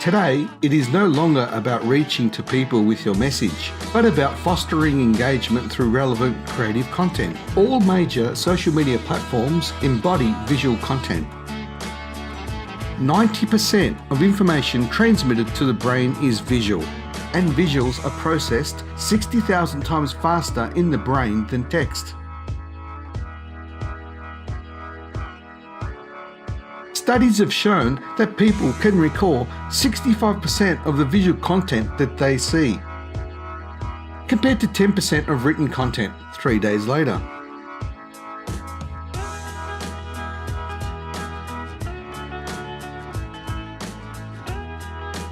Today, it is no longer about reaching to people with your message, but about fostering engagement through relevant creative content. All major social media platforms embody visual content. 90% of information transmitted to the brain is visual, and visuals are processed 60,000 times faster in the brain than text. Studies have shown that people can recall 65% of the visual content that they see, compared to 10% of written content 3 days later.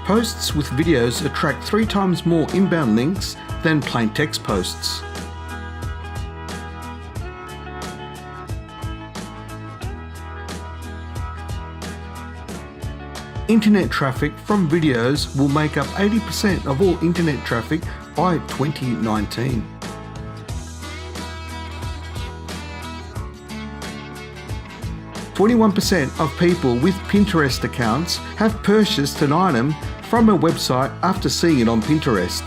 Posts with videos attract 3 times more inbound links than plain text posts. Internet traffic from videos will make up 80% of all internet traffic by 2019. "21% of people with Pinterest accounts have purchased an item from a website after seeing it on Pinterest.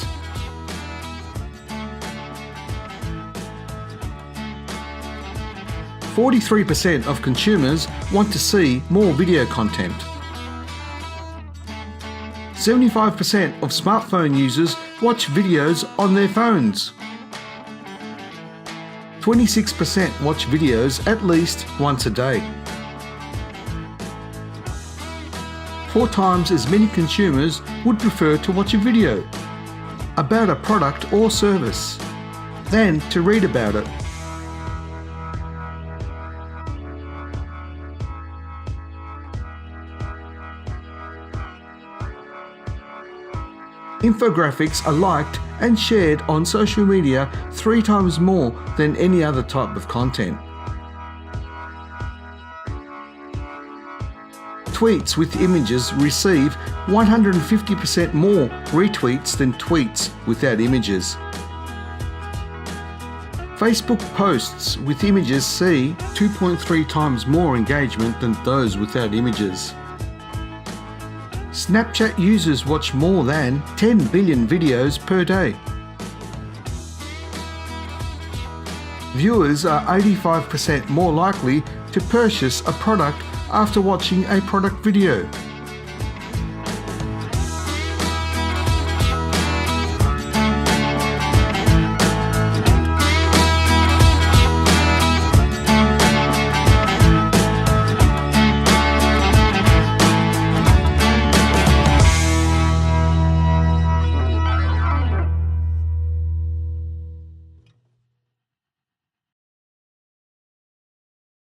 "43% of consumers want to see more video content. 75% of smartphone users watch videos on their phones. 26% watch videos at least once a day. 4 times as many consumers would prefer to watch a video about a product or service than to read about it. Infographics are liked and shared on social media 3 times more than any other type of content. Tweets with images receive 150% more retweets than tweets without images. Facebook posts with images see 2.3 times more engagement than those without images. Snapchat users watch more than 10 billion videos per day. Viewers are 85% more likely to purchase a product after watching a product video.